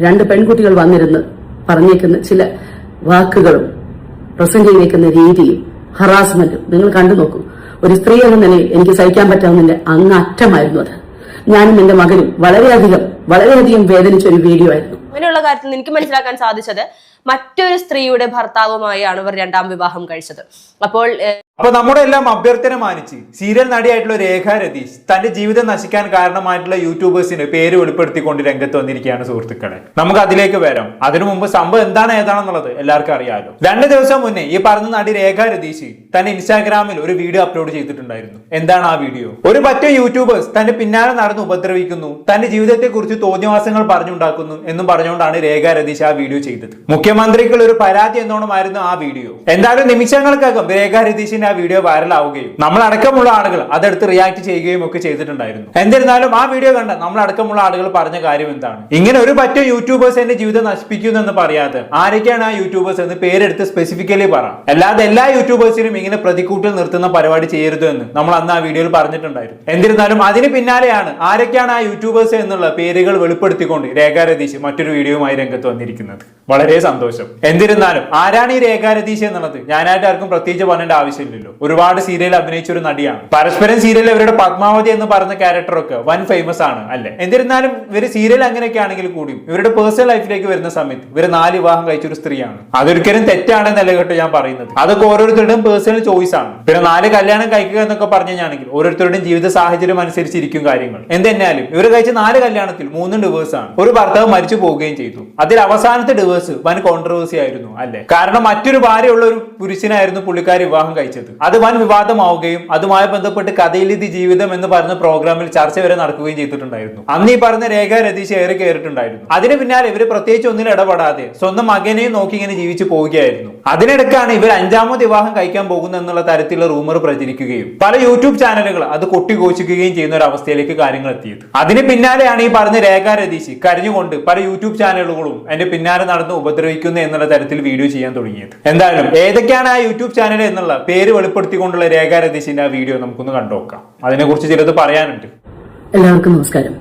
രണ്ട് പെൺകുട്ടികൾ വന്നിരുന്ന് പറഞ്ഞേക്കുന്ന ചില വാക്കുകളും പ്രസന്റ് ചെയ്തേക്കുന്ന രീതിയും ഹറാസ്മെന്റും നിങ്ങൾ കണ്ടു നോക്കൂ. ഒരു സ്ത്രീ എന്ന നിലയിൽ എനിക്ക് സഹിക്കാൻ പറ്റാവുന്നതിന്റെ അങ്ങറ്റമായിരുന്നു അത്. ഞാനും എന്റെ മകനും വളരെയധികം വേദനിച്ച ഒരു വീഡിയോ ആയിരുന്നു. അങ്ങനെയുള്ള കാര്യത്തിൽ എനിക്ക് മനസ്സിലാക്കാൻ സാധിച്ചത് മറ്റൊരു സ്ത്രീയുടെ ഭർത്താവുമായാണ് ഇവർ രണ്ടാം വിവാഹം കഴിച്ചത്. അപ്പൊ നമ്മുടെ എല്ലാം അഭ്യർത്ഥന മാനിച്ച് സീരിയൽ നടിയായിട്ടുള്ള രേഖ രതീഷ് തന്റെ ജീവിതം നശിക്കാൻ കാരണമായിട്ടുള്ള യൂട്യൂബേഴ്സിന് പേര് വെളിപ്പെടുത്തിക്കൊണ്ട് രംഗത്ത് വന്നിരിക്കുകയാണ് സുഹൃത്തുക്കളെ. നമുക്ക് അതിലേക്ക് വരാം. അതിനു മുമ്പ് സംഭവം ഏതാണെന്നുള്ളത് എല്ലാവർക്കും അറിയാലോ. 2 ദിവസം മുന്നേ ഈ പറഞ്ഞ നടി രേഖ രതീഷ് തന്റെ ഇൻസ്റ്റാഗ്രാമിൽ ഒരു വീഡിയോ അപ്ലോഡ് ചെയ്തിട്ടുണ്ടായിരുന്നു. എന്താണ് ആ വീഡിയോ? ഒരു പറ്റം യൂട്യൂബേഴ്സ് തന്റെ പിന്നാലെ നടന്ന് ഉപദ്രവിക്കുന്നു, തന്റെ ജീവിതത്തെ കുറിച്ച് തോന്നിവാസങ്ങൾ പറഞ്ഞുണ്ടാക്കുന്നു എന്നും പറഞ്ഞുകൊണ്ടാണ് രേഖ രതീഷ് ആ വീഡിയോ ചെയ്തത്. മുഖ്യമന്ത്രിക്കുള്ള ഒരു പരാതി എന്നോണമായിരുന്നു ആ വീഡിയോ. എന്തായാലും നിമിഷങ്ങൾക്കകം രേഖ രതീഷിന്റെ ആ വീഡിയോ വൈറലാവുകയും നമ്മളടക്കമുള്ള ആളുകൾ അതെടുത്ത് റിയാക്ട് ചെയ്യുകയും ഒക്കെ ചെയ്തിട്ടുണ്ടായിരുന്നു. എന്നിരുന്നാലും ആ വീഡിയോ കണ്ട നമ്മളടക്കമുള്ള ആളുകൾ പറഞ്ഞ കാര്യം എന്താണ്? ഇങ്ങനെ ഒരു പറ്റം യൂട്യൂബേഴ്സ് എന്റെ ജീവിതം നശിപ്പിക്കുന്നു എന്ന് പറയാതെ ആരൊക്കെയാണ് ആ യൂട്യൂബേഴ്സ് എന്ന് പേരെടുത്ത് സ്പെസിഫിക്കലി പറ. അല്ലാതെ എല്ലാ യൂട്യൂബേഴ്സിനും ഇങ്ങനെ പ്രതിക്കൂട്ടിൽ നിർത്തുന്ന പരിപാടി ചെയ്യരുത് എന്ന് നമ്മൾ അന്ന് ആ വീഡിയോയിൽ പറഞ്ഞിട്ടുണ്ടായിരുന്നു. എന്നിരുന്നാലും അതിന് പിന്നാലെയാണ് ആരൊക്കെയാണ് ആ യൂട്യൂബേഴ്സ് എന്നുള്ള പേരുകൾ വെളിപ്പെടുത്തിക്കൊണ്ട് രേഖ രതീഷ് മറ്റൊരു വീഡിയോയുമായി രംഗത്ത് വന്നിരിക്കുന്നത്. വളരെ സന്തോഷം. എന്നിരുന്നാലും ആരാണ് ഈ രേഖ രതീഷ് എന്നുള്ളത് ഞാനായിട്ട് ആർക്കും പ്രത്യേകിച്ച് പറഞ്ഞേണ്ട ആവശ്യമില്ലല്ലോ. ഒരുപാട് സീരിയൽ അഭിനയിച്ച ഒരു നടിയാണ്. പരസ്പരം സീരിയലിൽ ഇവരുടെ പത്മാവതി എന്ന് പറഞ്ഞ ക്യാരക്ടറൊക്കെ വൻ ഫേമസ് ആണ് അല്ലെ. എന്നിരുന്നാലും ഇവർ സീരിയൽ അങ്ങനെയൊക്കെ ആണെങ്കിൽ കൂടിയും ഇവരുടെ പേഴ്സണൽ ലൈഫിലേക്ക് വരുന്ന സമയത്ത് ഇവർ 4 വിവാഹം കഴിച്ച ഒരു സ്ത്രീയാണ്. അതൊരിക്കലും തെറ്റാണെന്നല്ല കേട്ടോ ഞാൻ പറയുന്നത്. അതൊക്കെ ഓരോരുത്തരുടെയും പേഴ്സണൽ ചോയ്സ് ആണ്. പിന്നെ 4 കല്യാണം കഴിക്കുക എന്നൊക്കെ പറഞ്ഞു കഴിഞ്ഞാണെങ്കിൽ ഓരോരുത്തരുടെയും ജീവിത സാഹചര്യം അനുസരിച്ചിരിക്കും കാര്യങ്ങൾ. എന്തെന്നാലും ഇവർ കഴിച്ച 4 കല്യാണത്തിൽ 3 ഡിവേഴ്സ് ആണ്. ഒരു ഭർത്താവ് മരിച്ചു പോവുകയും ചെയ്തു. അതിൽ അവസാനത്തെ ഡിവേഴ്സ് വൻ കോൺട്രവേഴ്സി ആയിരുന്നു അല്ലെ. കാരണം മറ്റൊരു ഭാര്യയുള്ള ഒരു പുരുഷനായിരുന്നു പുള്ളിക്കാരി വിവാഹം കഴിച്ചത്. അത് വൻ വിവാദമാവുകയും അതുമായി ബന്ധപ്പെട്ട് കഥയിലെത്തി ജീവിതം എന്ന് പറഞ്ഞ പ്രോഗ്രാമിൽ ചർച്ച വരെ നടക്കുകയും ചെയ്തിട്ടുണ്ടായിരുന്നു. അന്ന് ഈ പറഞ്ഞ രേഖ രതീഷ് ഏറെ കയറിയിട്ടുണ്ടായിരുന്നു. അതിന് പിന്നാലെ ഇവർ പ്രത്യേകിച്ച് ഒന്നിലും ഇടപെടാതെ സ്വന്തം മകനെയും നോക്കി ഇങ്ങനെ ജീവിച്ചു പോവുകയായിരുന്നു. അതിനിടക്കാണ് ഇവർ 5ാമത് വിവാഹം കഴിക്കാൻ പോകുന്നു എന്നുള്ള തരത്തിലുള്ള റൂമർ പ്രചരിക്കുകയും പല യൂട്യൂബ് ചാനലുകൾ അത് കൊട്ടിഘോഷിക്കുകയും ചെയ്യുന്ന ഒരു അവസ്ഥയിലേക്ക് കാര്യങ്ങൾ എത്തിയത്. അതിന് പിന്നാലെയാണ് ഈ പറഞ്ഞ രേഖ രതീഷ് കരഞ്ഞുകൊണ്ട് പല യൂട്യൂബ് ചാനലുകളും എന്റെ പിന്നാലെ നടന്ന് ഉപദ്രവിക്കുന്നു എന്നുള്ള തരത്തിൽ വീഡിയോ ചെയ്യാൻ തുടങ്ങിയത്. എന്തായാലും ഏതൊക്കെയാണ് ആ യൂട്യൂബ് ചാനൽ എന്നുള്ള പേര് വെളിപ്പെടുത്തിക്കൊണ്ടുള്ള രേഖ രതീഷിന്റെ ആ വീഡിയോ നമുക്കൊന്ന് കണ്ടുനോക്കാം. അതിനെക്കുറിച്ച് ചിലത് പറയാനുണ്ട്. എല്ലാവർക്കും നമസ്കാരം.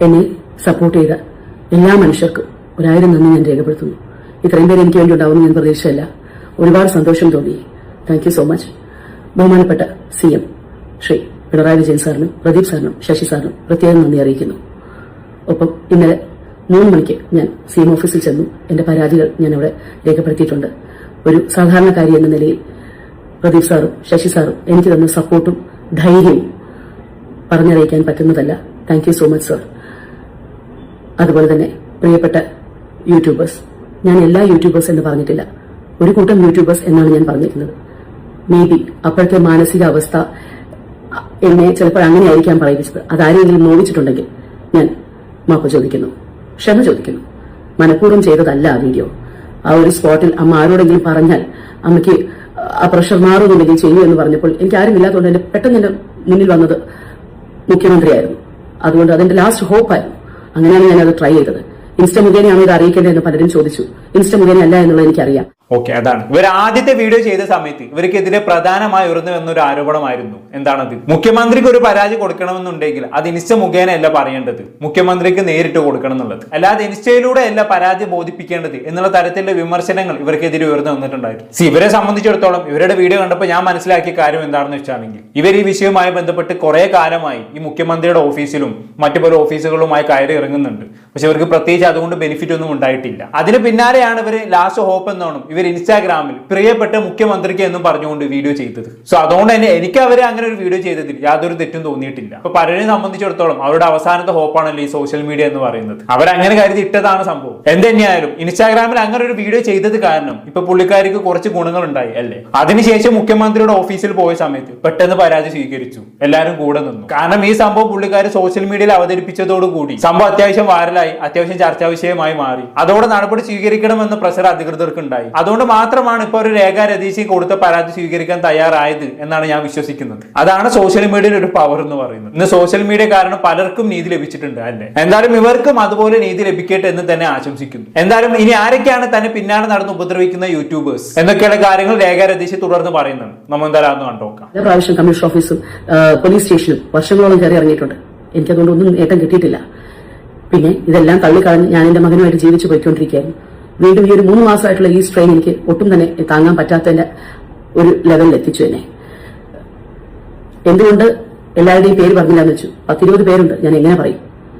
എന്നെ സപ്പോർട്ട് ചെയ്ത എല്ലാ മനുഷ്യർക്കും 1000 നന്ദി ഞാൻ രേഖപ്പെടുത്തുന്നു. ഇത്രയും പേര് എനിക്ക് വേണ്ടി ഉണ്ടാവുമെന്ന് ഞാൻ പ്രതീക്ഷിച്ചല്ല. ഒരുപാട് സന്തോഷം തോന്നി. Thank you so much. ബഹുമാനപ്പെട്ട CM ശ്രീ പിണറായി വിജയൻ സാറിനും പ്രദീപ് സാറിനും ശശി സാറിനും പ്രത്യേകം നന്ദി അറിയിക്കുന്നു. ഒപ്പം ഇന്നലെ 3 മണിക്ക് ഞാൻ CM ഓഫീസിൽ ചെന്നു. എന്റെ പരാതികൾ ഞാൻ അവിടെ രേഖപ്പെടുത്തിയിട്ടുണ്ട്. ഒരു സാധാരണക്കാരി എന്ന നിലയിൽ പ്രദീപ് സാറും ശശി സാറും എനിക്ക് തന്ന സപ്പോർട്ടും ധൈര്യവും പറഞ്ഞറിയിക്കാൻ പറ്റുന്നതല്ല. Thank you so much sir. അതുപോലെ തന്നെ പ്രിയപ്പെട്ട യൂട്യൂബേഴ്സ്, ഞാൻ എല്ലാ യൂട്യൂബേഴ്സ് എന്ന് പറഞ്ഞിട്ടില്ല, ഒരു കൂട്ടം യൂട്യൂബേഴ്സ് എന്നാണ് ഞാൻ പറഞ്ഞിരിക്കുന്നത്. മേ ബി അപ്പോഴത്തെ മാനസികാവസ്ഥ എന്നെ ചിലപ്പോൾ അങ്ങനെ ആയിരിക്കാൻ പറയിപ്പിച്ചത്. അതാരെങ്കിലും നോവിച്ചിട്ടുണ്ടെങ്കിൽ ഞാൻ മാപ്പ് ചോദിക്കുന്നു, ക്ഷമ ചോദിക്കുന്നു. മനഃപൂർവ്വം ചെയ്തതല്ല ആ വീഡിയോ. ആ ഒരു സ്പോട്ടിൽ അമ്മ ആരോടെങ്കിലും പറഞ്ഞാൽ അമ്മയ്ക്ക് ആ പ്രഷർ മാറുന്നുണ്ടെങ്കിൽ ചെയ്യൂ എന്ന് പറഞ്ഞപ്പോൾ എനിക്ക് ആരും ഇല്ലാത്തതുകൊണ്ട് എന്റെ പെട്ടെന്ന് എന്റെ മുന്നിൽ വന്നത് മുഖ്യമന്ത്രിയായിരുന്നു. അതുകൊണ്ട് അതെന്റെ ലാസ്റ്റ് ഹോപ്പായിരുന്നു. അങ്ങനെയാണ് ഞാൻ അത് ട്രൈ ചെയ്തത്. ഇൻസ്റ്റ മുഖേനയാണോ ഇത് അറിയിക്കേണ്ടതെന്ന് പലരും ചോദിച്ചു. ഇൻസ്റ്റ മുഖേന അല്ല എന്നുള്ളത് എനിക്കറിയാം. ഓക്കെ, അതാണ് ഇവർ ആദ്യത്തെ വീഡിയോ ചെയ്ത സമയത്ത് ഇവർക്കെതിരെ പ്രധാനമായി ഉയർന്നു എന്നൊരു ആരോപണമായിരുന്നു. എന്താണത്? മുഖ്യമന്ത്രിക്ക് ഒരു പരാതി കൊടുക്കണമെന്നുണ്ടെങ്കിൽ അത് ഇൻസ്റ്റ മുഖേന അല്ല പറയേണ്ടത്, മുഖ്യമന്ത്രിക്ക് നേരിട്ട് കൊടുക്കണം എന്നുള്ളത്. അല്ലാതെ ഇൻസ്റ്റയിലൂടെ അല്ല പരാതി ബോധിപ്പിക്കേണ്ടത് എന്നുള്ള തരത്തിലുള്ള വിമർശനങ്ങൾ ഇവർക്കെതിരെ ഉയർന്നു വന്നിട്ടുണ്ടായിരുന്നു. ഇവരെ സംബന്ധിച്ചിടത്തോളം ഇവരുടെ വീഡിയോ കണ്ടപ്പോൾ ഞാൻ മനസ്സിലാക്കിയ കാര്യം എന്താണെന്ന് വെച്ചാണെങ്കിൽ ഇവർ ഈ വിഷയവുമായി ബന്ധപ്പെട്ട് കുറെ കാലമായി ഈ മുഖ്യമന്ത്രിയുടെ ഓഫീസിലും മറ്റു പല ഓഫീസുകളുമായി കയറി ഇറങ്ങുന്നുണ്ട്. പക്ഷെ ഇവർക്ക് പ്രത്യേകിച്ച് അതുകൊണ്ട് ബെനിഫിറ്റ് ഒന്നും ഉണ്ടായിട്ടില്ല. അതിന് പിന്നാലെയാണ് ഇവർ ലാസ്റ്റ് ഹോപ്പ് എന്നോണം ഇവർ ഇൻസ്റ്റാഗ്രാമിൽ പ്രിയപ്പെട്ട മുഖ്യമന്ത്രിക്ക് എന്നും പറഞ്ഞുകൊണ്ട് വീഡിയോ ചെയ്തത്. സോ അതുകൊണ്ട് തന്നെ എനിക്ക് അവരെ അങ്ങനെ ഒരു വീഡിയോ ചെയ്തതിൽ യാതൊരു തെറ്റും തോന്നിയിട്ടില്ല. അപ്പൊ പലരെയും സംബന്ധിച്ചിടത്തോളം അവരുടെ അവസാനത്തെ ഹോപ്പാണല്ലോ ഈ സോഷ്യൽ മീഡിയ എന്ന് പറയുന്നത്. അവരങ്ങനെ കരുതി ഇട്ടതാണ് സംഭവം. എന്തെന്നെയായാലും ഇൻസ്റ്റാഗ്രാമിൽ അങ്ങനെ ഒരു വീഡിയോ ചെയ്തത് കാരണം ഇപ്പൊ പുള്ളിക്കാരിക്ക് കുറച്ച് ഗുണങ്ങൾ ഉണ്ടായി അല്ലേ. അതിനുശേഷം മുഖ്യമന്ത്രിയുടെ ഓഫീസിൽ പോയ സമയത്ത് പെട്ടെന്ന് പരാതി സ്വീകരിച്ചു, എല്ലാവരും കൂടെ നിന്നു. കാരണം ഈ സംഭവം പുള്ളിക്കാരി സോഷ്യൽ മീഡിയയിൽ അവതരിപ്പിച്ചതോടുകൂടി സംഭവം അത്യാവശ്യം വൈറലായി, അത്യാവശ്യം ചർച്ചാ വിഷയമായി മാറി. അതോടെ നടപടി സ്വീകരിക്കണമെന്ന് പ്രഷർ അധികൃതർക്ക് ഉണ്ടായി. അതുകൊണ്ട് മാത്രമാണ് ഇപ്പൊ ഒരു രേഖ രതീഷ് കൊടുത്ത പരാതി സ്വീകരിക്കാൻ തയ്യാറായത് എന്നാണ് ഞാൻ വിശ്വസിക്കുന്നത്. അതാണ് സോഷ്യൽ മീഡിയയുടെ ഒരു പവർ എന്ന് പറയുന്നത്. ഇന്ന് സോഷ്യൽ മീഡിയ കാരണം പലർക്കും നീതി ലഭിച്ചിട്ടുണ്ട് അല്ലെ. എന്തായാലും ഇവർക്കും അതുപോലെ നീതി ലഭിക്കട്ടെ എന്ന് തന്നെ ആശംസിക്കുന്നു. എന്തായാലും ഇനി ആരൊക്കെയാണ് തന്നെ പിന്നാലെ നടന്ന് ഉപദ്രവിക്കുന്ന യൂട്യൂബേഴ്സ് എന്നൊക്കെയുള്ള കാര്യങ്ങൾ രേഖ രതീഷ് തുടർന്ന് പറയുന്നുണ്ട്. നമ്മൾ എന്തായാലും കണ്ടോക്കാം. പ്രാവശ്യം കമ്മീഷൻ ഓഫീസും പോലീസ് സ്റ്റേഷനും വർഷങ്ങളോളം കയറി ഇറങ്ങിയിട്ടുണ്ട്. എനിക്കതുകൊണ്ട് ഒന്നും നേട്ടം കിട്ടിയിട്ടില്ല. പിന്നെ ഇതെല്ലാം തള്ളിക്കളഞ്ഞ് ഞാൻ എന്റെ മകനുമായിട്ട് ജീവിച്ചു പോയിക്കൊണ്ടിരിക്കുകയായിരുന്നു. വീണ്ടും ഈ ഒരു 3 മാസമായിട്ടുള്ള ഈ സ്ട്രെയിൻ എനിക്ക് ഒട്ടും തന്നെ താങ്ങാൻ പറ്റാത്തതിന്റെ ഒരു ലെവലിൽ എത്തിച്ചു എന്നെ. എന്തുകൊണ്ട് എല്ലാവരുടെയും പേര് പറഞ്ഞില്ലാന്ന് വെച്ചു. 10-20 പേരുണ്ട്, ഞാൻ എങ്ങനെ പറയും?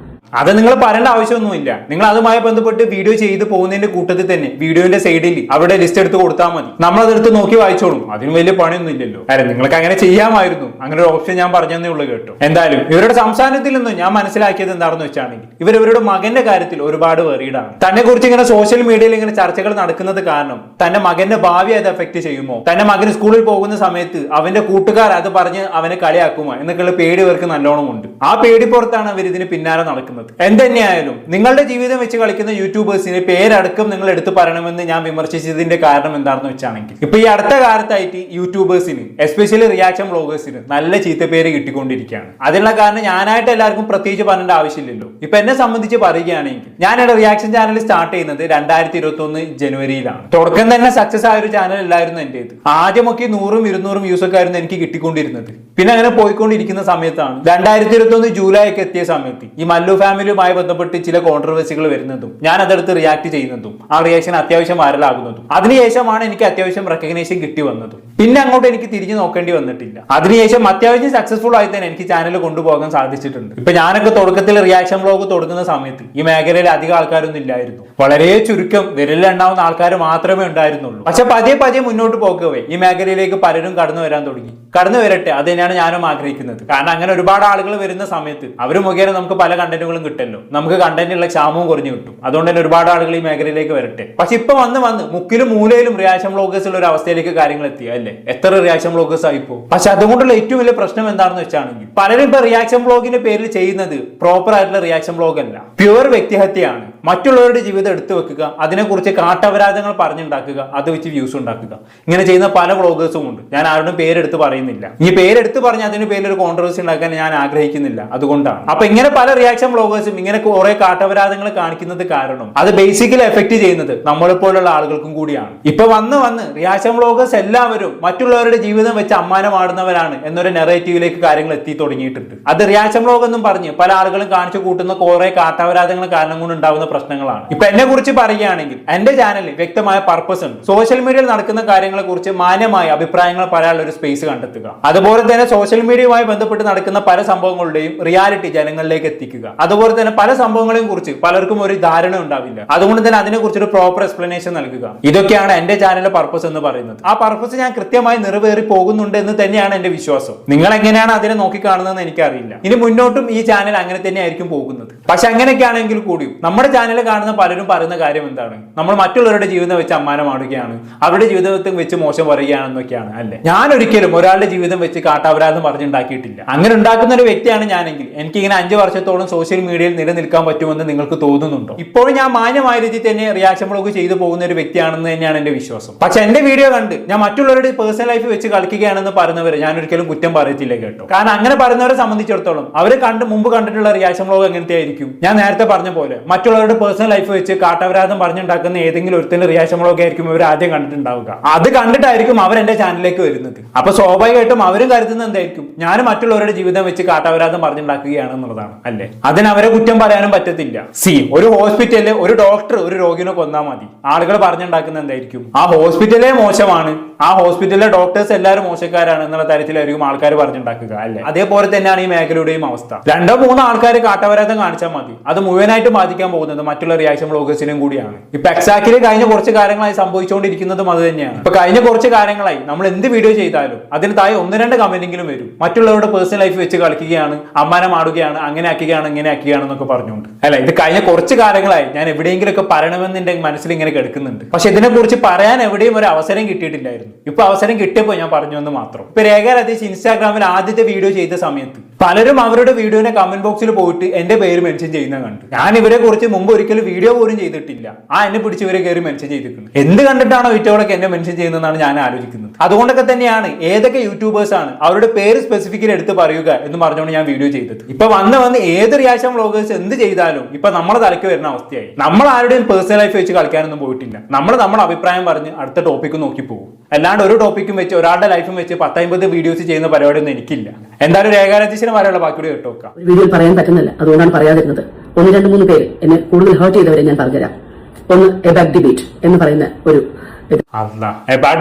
അത് നിങ്ങൾ പറയേണ്ട ആവശ്യമൊന്നുമില്ല. നിങ്ങൾ അതുമായി ബന്ധപ്പെട്ട് വീഡിയോ ചെയ്ത് പോകുന്നതിന്റെ കൂട്ടത്തിൽ തന്നെ വീഡിയോന്റെ സൈഡിൽ അവിടെ ലിസ്റ്റ് എടുത്ത് കൊടുത്താൽ മതി. നമ്മളതെടുത്ത് നോക്കി വായിച്ചോളും. അതിന് വലിയ പണിയൊന്നും ഇല്ലല്ലോ. കാര്യം നിങ്ങൾക്ക് അങ്ങനെ ചെയ്യാമായിരുന്നു. അങ്ങനെ ഒരു ഓപ്ഷൻ ഞാൻ പറഞ്ഞതേ ഉള്ളൂ കേട്ടോ. എന്തായാലും ഇവരുടെ സംസാരത്തിൽ നിന്നും ഞാൻ മനസ്സിലാക്കിയത് എന്താണെന്ന് വെച്ചാണെങ്കിൽ ഇവരുടെ മകന്റെ കാര്യത്തിൽ ഒരുപാട് വെറീഡാണ്. തന്നെ കുറിച്ച് ഇങ്ങനെ സോഷ്യൽ മീഡിയയിൽ ഇങ്ങനെ ചർച്ചകൾ നടക്കുന്നത് കാരണം തന്റെ മകന്റെ ഭാവി അത് എഫക്ട് ചെയ്യുമോ, തന്റെ മകൻ സ്കൂളിൽ പോകുന്ന സമയത്ത് അവന്റെ കൂട്ടുകാർ അത് പറഞ്ഞ് അവനെ കളിയാക്കുമോ എന്നൊക്കെയുള്ള പേടി ഇവർക്ക് നല്ലോണം ഉണ്ട്. ആ പേടി പുറത്താണ് അവർ ഇതിന് പിന്നാലെ നടക്കുന്നത്. എന്തെന്നെയായാലും നിങ്ങളുടെ ജീവിതം വെച്ച് കളിക്കുന്ന യൂട്യൂബേഴ്സിന് പേരടക്കം നിങ്ങൾ എടുത്തു പറയണമെന്ന് ഞാൻ വിമർശിച്ചതിന്റെ കാരണം എന്താണെന്ന് വെച്ചാണെങ്കിൽ ഇപ്പൊ ഈ അടുത്ത കാലത്തായിട്ട് യൂട്യൂബേഴ്സിന് എസ്പെഷ്യലി റിയാക്ഷൻ ബ്ലോഗേഴ്സിന് നല്ല ചീത്തപ്പേര് കിട്ടിക്കൊണ്ടിരിക്കുകയാണ്. അതിനുള്ള കാരണം ഞാനായിട്ട് എല്ലാവർക്കും പ്രത്യേകിച്ച് പറയേണ്ട ആവശ്യമില്ലല്ലോ. ഇപ്പൊ എന്നെ സംബന്ധിച്ച് പറയുകയാണെങ്കിൽ ഞാൻ എന്റെ റിയാക്ഷൻ ചാനൽ സ്റ്റാർട്ട് ചെയ്യുന്നത് 2021 ജനുവരിയിലാണ്. തുടക്കം തന്നെ സക്സസ് ആയ ഒരു ചാനൽ അല്ലായിരുന്നു എന്റേത്. ആദ്യമൊക്കെ 100-200 വ്യൂസ് ഒക്കെ ആയിരുന്നു എനിക്ക് കിട്ടിക്കൊണ്ടിരുന്നത്. പിന്നെ അങ്ങനെ പോയിക്കൊണ്ടിരിക്കുന്ന സമയത്താണ് 2021 ജൂലൈ ഒക്കെ എത്തിയ സമയത്ത് ഈ മല്ലു ഫാമിലിയുമായി ബന്ധപ്പെട്ട് ചില കോൺട്രവേഴ്സികൾ വരുന്നതും ഞാൻ അതെടുത്ത് റിയാക്ട് ചെയ്യുന്നതും ആ റിയാക്ഷൻ അത്യാവശ്യം വൈറലാകുന്നതും അതിനുശേഷമാണ് എനിക്ക് അത്യാവശ്യം റെക്കഗ്നേഷൻ കിട്ടി വന്നതും. പിന്നെ അങ്ങോട്ട് എനിക്ക് തിരിഞ്ഞു നോക്കേണ്ടി വന്നിട്ടില്ല. അതിനുശേഷം അത്യാവശ്യം സക്സസ്ഫുൾ ആയി തന്നെ എനിക്ക് ചാനൽ കൊണ്ടുപോകാൻ സാധിച്ചിട്ടുണ്ട്. ഇപ്പൊ ഞാനൊക്കെ തുടക്കത്തിൽ റിയാക്ഷൻ വ്ലോഗ് തുടങ്ങുന്ന സമയത്ത് ഈ മേഖലയിൽ അധികം ആൾക്കാരൊന്നും ഇല്ലായിരുന്നു. വളരെ ചുരുക്കം വിരലിലുണ്ടാവുന്ന ആൾക്കാർ മാത്രമേ ഉണ്ടായിരുന്നുള്ളൂ. പക്ഷെ പതിയെ മുന്നോട്ട് പോകവേ ഈ മേഖലയിലേക്ക് പലരും കടന്നു വരാൻ തുടങ്ങി. കടന്നു വരട്ടെ, അത് തന്നെയാണ് ഞാനും ആഗ്രഹിക്കുന്നത്. കാരണം അങ്ങനെ ഒരുപാട് ആളുകൾ വരുന്ന സമയത്ത് അവർ മുഖേന നമുക്ക് പല കണ്ടന്റുകളും കിട്ടല്ലോ. നമുക്ക് കണ്ടന്റിനുള്ള ക്ഷാമവും കുറഞ്ഞു കിട്ടും. അതുകൊണ്ട് തന്നെ ഒരുപാട് ആളുകൾ ഈ മേഖലയിലേക്ക് വരട്ടെ. പക്ഷെ ഇപ്പൊ വന്ന് മുക്കിലും മൂലയിലും റിയാക്ഷൻ വ്ലോഗേഴ്സുള്ള ഒരു അവസ്ഥയിലേക്ക് കാര്യങ്ങൾ എത്തിയ അല്ലേ? എത്ര റിയാക്ഷൻ വ്ലോഗേഴ്സ് ആയിപ്പോ. പക്ഷെ അതുകൊണ്ടുള്ള ഏറ്റവും വലിയ പ്രശ്നം എന്താണെന്ന് വെച്ചാണെങ്കിൽ പലരും ഇപ്പൊ റിയാക്ഷൻ വ്ലോഗിന്റെ പേരിൽ ചെയ്യുന്നത് പ്രോപ്പർ ആയിട്ടുള്ള റിയാക്ഷൻ വ്ലോഗ് അല്ല, പ്യുവർ വ്യക്തിഹത്യയാണ്. മറ്റുള്ളവരുടെ ജീവിതം എടുത്തു വെക്കുക, അതിനെക്കുറിച്ച് കാട്ടപരാധങ്ങൾ പറഞ്ഞുണ്ടാക്കുക, അത് വെച്ച് വ്യൂസ് ഉണ്ടാക്കുക. ഇങ്ങനെ ചെയ്യുന്ന പല വ്ലോഗേഴ്സും ഉണ്ട്. ഞാൻ ആരുടെയും പേരെടുത്ത് പറയുന്നില്ല. ഈ പേരെടുത്ത് പറഞ്ഞ് അതിന് പേരിൽ ഒരു കോൺട്രവേഴ്സി ഉണ്ടാക്കാൻ ഞാൻ ആഗ്രഹിക്കുന്നില്ല. അതുകൊണ്ടാണ് അപ്പൊ ഇങ്ങനെ പല റിയാക്ഷൻ വ്ലോഗേഴ്സും ഇങ്ങനെ കുറെ കാട്ടപരാധങ്ങൾ കാണിക്കുന്നത് കാരണം അത് ബേസിക്കലി എഫക്ട് ചെയ്യുന്നത് നമ്മളെപ്പോലുള്ള ആളുകൾക്കും കൂടിയാണ്. ഇപ്പൊ വന്ന് റിയാക്ഷൻ വ്ലോഗേഴ്സ് എല്ലാവരും മറ്റുള്ളവരുടെ ജീവിതം വെച്ച് അമ്മാനമാടുന്നവരാണ് എന്നൊരു നെറേറ്റീവിലേക്ക് കാര്യങ്ങൾ എത്തി തുടങ്ങിയിട്ടുണ്ട്. അത് റിയാക്ഷൻ വ്ലോഗ് എന്നും പറഞ്ഞ് പല ആളുകളും കാണിച്ചു കൂട്ടുന്ന കുറെ കാട്ടപരാധങ്ങൾ കാരണം കൊണ്ട് ഉണ്ടാവുന്ന പ്രശ്നങ്ങളാണ്. ഇപ്പൊ എന്നെ കുറിച്ച് പറയുകയാണെങ്കിൽ എന്റെ ചാനലിൽ വ്യക്തമായ പർപ്പസ് ഉണ്ട്. സോഷ്യൽ മീഡിയയിൽ നടക്കുന്ന കാര്യങ്ങളെ കുറിച്ച് മാന്യമായ അഭിപ്രായങ്ങൾ പറയാനുള്ള ഒരു സ്പേസ് കണ്ടെത്തുക. അതുപോലെ തന്നെ സോഷ്യൽ മീഡിയയുമായി ബന്ധപ്പെട്ട് നടക്കുന്ന പല സംഭവങ്ങളുടെയും റിയാലിറ്റി ജനങ്ങളിലേക്ക് എത്തിക്കുക. അതുപോലെ തന്നെ പല സംഭവങ്ങളെയും കുറിച്ച് പലർക്കും ഒരു ധാരണ ഉണ്ടാവില്ല. അതുകൊണ്ട് തന്നെ അതിനെ കുറിച്ച് ഒരു പ്രോപ്പർ എക്സ്പ്ലനേഷൻ നൽകുക. ഇതൊക്കെയാണ് എന്റെ ചാനലിലെ പർപ്പസ് എന്ന് പറയുന്നത്. ആ പർപ്പസ് ഞാൻ കൃത്യമായി നിറവേറി പോകുന്നുണ്ട് എന്ന് തന്നെയാണ് എന്റെ വിശ്വാസം. നിങ്ങൾ എങ്ങനെയാണ് അതിനെ നോക്കിക്കാണുന്നതെന്ന് എനിക്കറിയില്ല. ഇനി മുന്നോട്ടും ഈ ചാനൽ അങ്ങനെ തന്നെ ആയിരിക്കും പോകുന്നത്. പക്ഷെ അങ്ങനെയൊക്കെ ആണെങ്കിൽ കൂടിയും നമ്മുടെ ചാനൽ കാണുന്ന പലരും പറയുന്ന കാര്യം എന്താണ്? നമ്മൾ മറ്റുള്ളവരുടെ ജീവിതം വെച്ച് അമ്മാനമാടുകയാണ്, അവരുടെ ജീവിതത്തിൽ വെച്ച് മോശം പറയുകയാണെന്നൊക്കെയാണ് അല്ലെ? ഞാൻ ഒരിക്കലും ഒരാളുടെ ജീവിതം വെച്ച് കാട്ടാവരാന്ന് പറഞ്ഞുണ്ടാക്കിയിട്ടില്ല. അങ്ങനെ ഉണ്ടാക്കുന്ന ഒരു വ്യക്തിയാണ് ഞാനെങ്കിൽ എനിക്ക് ഇങ്ങനെ 5 വർഷത്തോളം സോഷ്യൽ മീഡിയയിൽ നിലനിൽക്കാൻ പറ്റുമെന്ന് നിങ്ങൾക്ക് തോന്നുന്നുണ്ടോ? ഇപ്പോഴും ഞാൻ മാന്യമായ രീതിയിൽ തന്നെ റിയാക്ഷൻ വ്ലോഗ് ചെയ്തു പോകുന്ന ഒരു വ്യക്തിയാണെന്ന് തന്നെയാണ് എന്റെ വിശ്വാസം. പക്ഷെ എന്റെ വീഡിയോ കണ്ട് ഞാൻ മറ്റുള്ളവരുടെ പേഴ്സണൽ ലൈഫ് വെച്ച് കളിക്കുകയാണെന്ന് പറയുന്നവരെ ഞാൻ ഒരിക്കലും കുറ്റം പറയത്തില്ല കേട്ടോ. കാരണം അങ്ങനെ പറയുന്നവരെ സംബന്ധിച്ചിടത്തോളം അവര് മുമ്പ് കണ്ടിട്ടുള്ള റിയാക്ഷൻ വ്ലോഗ് എങ്ങനത്തെ ആയിരിക്കും? ഞാൻ നേരത്തെ പറഞ്ഞ പോലെ മറ്റുള്ളവരുടെ പേഴ്സണൽ ലൈഫ് വെച്ച് കാട്ടപരാധം പറഞ്ഞുണ്ടാക്കുന്ന ഏതെങ്കിലും ഒരുത്തിന്റെ റിയാക്ഷൻ വ്ലോഗ് ആയിരിക്കും ഇവർ ആദ്യം കണ്ടിട്ടുണ്ടാവുക. അത് കണ്ടിട്ടായിരിക്കും അവർ എന്റെ ചാനലിലേക്ക് വരുന്നത്. അപ്പൊ സ്വാഭാവികമായിട്ടും അവരും കരുതുന്നത് എന്തായിരിക്കും? ഞാൻ മറ്റുള്ളവരുടെ ജീവിതം വെച്ച് കാട്ടപരാധം പറഞ്ഞുണ്ടാക്കുകയാണെന്നുള്ളതാണ് അല്ലെ? അതിന് അവരെ കുറ്റം പറയാനും പറ്റത്തില്ല. ഒരു ഹോസ്പിറ്റലിൽ ഒരു ഡോക്ടർ ഒരു രോഗിനെ കൊന്നാൽ മതി, ആളുകൾ പറഞ്ഞുണ്ടാക്കുന്ന എന്തായിരിക്കും? ആ ഹോസ്പിറ്റലേ മോശമാണ്, ആ ഹോസ്പിറ്റലിലെ ഡോക്ടേഴ്സ് എല്ലാവരും മോശക്കാരാണ് എന്നുള്ള തരത്തിലായിരിക്കും ആൾക്കാർ പറഞ്ഞുണ്ടാക്കുക അല്ലെ? അതേപോലെ തന്നെയാണ് ഈ മേഖലയുടെയും അവസ്ഥ. 2-3 ആൾക്കാർ കാട്ടപരാധം കാണിച്ചാൽ മതി, അത് മുഴുവനായിട്ട് ബാധിക്കാൻ പോകുന്നത് മറ്റുള്ള റിയാക്ഷൻ വ്ലോഗേഴ്സിനും കൂടിയാണ്. ഇപ്പൊ എക്സാക്ട്ലി കഴിഞ്ഞ കുറച്ച് കാര്യങ്ങളായി സംഭവിച്ചുകൊണ്ടിരിക്കുന്നതും അത് തന്നെയാണ്. ഇപ്പൊ കഴിഞ്ഞ കുറച്ച് കാര്യങ്ങളായി നമ്മൾ എന്ത് വീഡിയോ ചെയ്താലും അതിന് താഴെ 1-2 കമന്റെങ്കിലും വരും, മറ്റുള്ളവരുടെ പേഴ്സണൽ ലൈഫ് വെച്ച് കളിക്കുകയാണ്, അമ്മാനമാടുകയാണ്, അങ്ങനെ ആക്കുകയാണ്, ഇങ്ങനെ ആക്കുകയാണെന്നൊക്കെ പറഞ്ഞുകൊണ്ട് അല്ല. ഇത് കഴിഞ്ഞ കുറച്ച് കാലങ്ങളായി ഞാൻ എവിടെയെങ്കിലുമൊക്കെ പറയണമെന്ന് എന്റെ മനസ്സിൽ ഇങ്ങനെ കിടക്കുന്നുണ്ട്. പക്ഷെ ഇതിനെ കുറിച്ച് പറയാൻ എവിടെയും ഒരു അവസരം കിട്ടിയിട്ടില്ലായിരുന്നു. ഇപ്പൊ അവസരം കിട്ടിയപ്പോ ഞാൻ പറഞ്ഞു എന്ന് മാത്രം. ഇപ്പൊ രേഖ രതീഷ് ഇൻസ്റ്റാഗ്രാമിൽ ആദ്യത്തെ വീഡിയോ ചെയ്ത സമയത്ത് പലരും അവരുടെ വീഡിയോനെ കമന്റ് ബോക്സിൽ പോയിട്ട് എന്റെ പേര് മെൻഷൻ ചെയ്യുന്ന കണ്ടു. ഞാൻ ഇവരെ കുറിച്ച് മുമ്പ് ഒരിക്കലും വീഡിയോ പോലും ചെയ്തിട്ടില്ല. എന്നെ പിടിച്ച് ഇവരെ കയറി മെൻഷൻ ചെയ്തിട്ടുണ്ട്. എന്ത് കണ്ടിട്ടാണോ ഇറ്റോളൊക്കെ എന്നെ മെൻഷൻ ചെയ്യുന്നതാണ് ഞാൻ ആലോചിക്കുന്നത്. അതുകൊണ്ടൊക്കെ തന്നെയാണ് ഏതൊക്കെ യൂട്യൂബേഴ്സ് ആണ് അവരുടെ പേര് സ്പെസിഫിക്കലി എടുത്ത് പറയുക എന്ന് പറഞ്ഞുകൊണ്ട് ഞാൻ വീഡിയോ ചെയ്തത്. ഇപ്പൊ വന്ന് ഏത് റിയാക്ഷൻ വ്ലോഗേഴ്സ് എന്ത് ചെയ്താലും ഇപ്പൊ നമ്മുടെ തലയ്ക്ക് വരുന്ന അവസ്ഥയായി. നമ്മൾ ആരുടെയും പേഴ്സണൽ ലൈഫ് വെച്ച് കളിക്കാനൊന്നും പോയിട്ടില്ല. നമ്മുടെ അഭിപ്രായം പറഞ്ഞ് അടുത്ത ടോപ്പിക്ക് നോക്കി പോകും. അല്ലാണ്ട് ഒരു ടോപ്പിക്കും വെച്ച് ഒരാളുടെ ലൈഫും വെച്ച് 10-50 വീഡിയോസ് ചെയ്യുന്ന പരിപാടിയൊന്നും എനിക്കില്ല. എന്തായാലും രേഖാരതീശിന് വരെയുള്ള ബാക്കിയോട് കേട്ടോക്കാം. വീഡിയോ പറയാൻ പറ്റുന്നില്ല, അതുകൊണ്ടാണ് പറയാതിരുന്നത്. ഒന്ന് രണ്ട് മൂന്ന് പേര് എന്നെ കൂടുതൽ ഹേർട്ട് ചെയ്തവരെ ഞാൻ പറഞ്ഞുതരാം. ഒന്ന് എബാക് ഡിബേറ്റ് എന്ന് പറയുന്ന ഒരു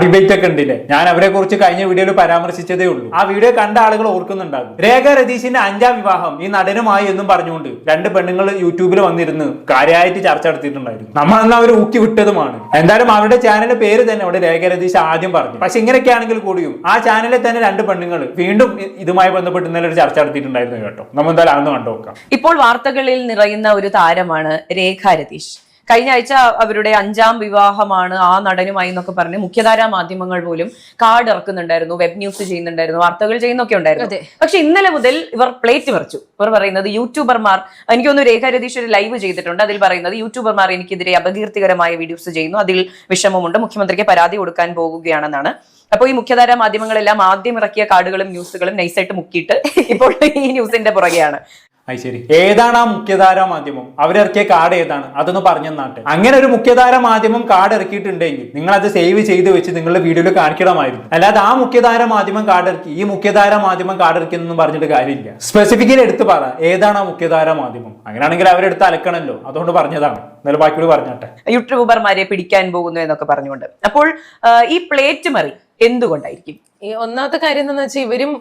ഡിബേറ്റ് ഒക്കെ ഉണ്ടല്ലേ. ഞാൻ അവരെ കുറിച്ച് കഴിഞ്ഞ വീഡിയോയിൽ പരാമർശിച്ചതേ ഉള്ളൂ. ആ വീഡിയോ കണ്ട ആളുകൾ ഓർക്കുന്നുണ്ടാകും. രേഖ രതീഷിന്റെ 5ാം വിവാഹം ഈ നടനുമായി എന്നും പറഞ്ഞുകൊണ്ട് 2 പെണ്ണുങ്ങൾ യൂട്യൂബിൽ വന്നിരുന്ന് കാര്യമായിട്ട് ചർച്ച നടത്തിയിട്ടുണ്ടായിരുന്നു. നമ്മളെന്നാ അവർ ഊക്കി വിട്ടതുമാണ്. എന്തായാലും അവരുടെ ചാനലിന്റെ പേര് തന്നെ അവിടെ രേഖ രതീഷ് ആദ്യം പറഞ്ഞു. പക്ഷെ ഇങ്ങനെയൊക്കെ ആണെങ്കിൽ കൂടിയും ആ ചാനലിൽ തന്നെ 2 പെണ്ണുങ്ങൾ വീണ്ടും ഇതുമായി ബന്ധപ്പെട്ട് ഇന്നലെ ഒരു ചർച്ച നടത്തിയിട്ടുണ്ടായിരുന്നു കേട്ടോ. നമ്മൾ എന്തായാലും അതൊന്ന് കണ്ടുനോക്കാം. ഇപ്പോൾ വാർത്തകളിൽ നിറയുന്ന ഒരു താരമാണ് രേഖ രതീഷ്. കഴിഞ്ഞ ആഴ്ച അവരുടെ 5ാം വിവാഹമാണ് ആ നടനുമായി എന്നൊക്കെ പറഞ്ഞ് മുഖ്യധാരാ മാധ്യമങ്ങൾ പോലും കാർഡ് ഇറക്കുന്നുണ്ടായിരുന്നു, വെബ് ന്യൂസ് ചെയ്യുന്നുണ്ടായിരുന്നു, വാർത്തകൾ ചെയ്യുന്നൊക്കെ ഉണ്ടായിരുന്നു. പക്ഷെ ഇന്നലെ മുതൽ ഇവർ പ്ലേറ്റ് പറിച്ചു. ഇവർ പറയുന്നത് യൂട്യൂബർമാർ, എനിക്ക് തോന്നുന്നു രേഖ രതീഷ് ഒരു ലൈവ് ചെയ്തിട്ടുണ്ട്, അതിൽ പറയുന്നത് യൂട്യൂബർമാർ എനിക്കെതിരെ അപകീർത്തികരമായ വീഡിയോസ് ചെയ്യുന്നു, അതിൽ വിഷമമുണ്ട്, മുഖ്യമന്ത്രിക്ക് പരാതി കൊടുക്കാൻ പോകുകയാണെന്നാണ്. അപ്പോൾ ഈ മുഖ്യധാരാ മാധ്യമങ്ങളെല്ലാം ആദ്യം ഇറക്കിയ കാർഡുകളും ന്യൂസുകളും നൈസായിട്ട് മുക്കിയിട്ട് ഇപ്പോൾ ഈ ന്യൂസിന്റെ പുറകെയാണ്. അത് ശരി, ഏതാണ് ആ മുഖ്യധാരാ മാധ്യമം? അവരിറക്കിയ കാർഡ് ഏതാണ്? അതൊന്ന് പറഞ്ഞെന്നാട്ടെ. അങ്ങനെ ഒരു മുഖ്യധാരാ മാധ്യമം കാർഡ് ഇറക്കിയിട്ടുണ്ടെങ്കിൽ നിങ്ങൾ അത് സേവ് ചെയ്ത് വെച്ച് നിങ്ങളുടെ വീഡിയോയിൽ കാണിക്കണമായിരുന്നു. അല്ലാതെ ആ മുഖ്യധാരാ മാധ്യമം കാർഡ് ഇറക്കി, ഈ മുഖ്യധാരാ മാധ്യമം കാർഡ് ഇറക്കിയെന്നൊന്നും പറഞ്ഞിട്ട് കാര്യമില്ല. സ്പെസിഫിക്കലി എടുത്ത് പറ, ഏതാണ് ആ മുഖ്യധാരാ മാധ്യമം? അങ്ങനെയാണെങ്കിൽ അവരെടുത്ത് അലക്കണല്ലോ, അതുകൊണ്ട് പറഞ്ഞതാണ്. എന്നാലും ബാക്കിയോട് പറഞ്ഞാട്ടെ. യൂട്യൂബർമാരെ പിടിക്കാൻ പോകുന്നു എന്നൊക്കെ പറഞ്ഞുകൊണ്ട്. അപ്പോൾ ഈ പ്ലേറ്റ് മറി എന്തുകൊണ്ടായിരിക്കും? ഈ ഒന്നാമത്തെ കാര്യം എന്താണെന്ന് വെച്ചാൽ ഇവരും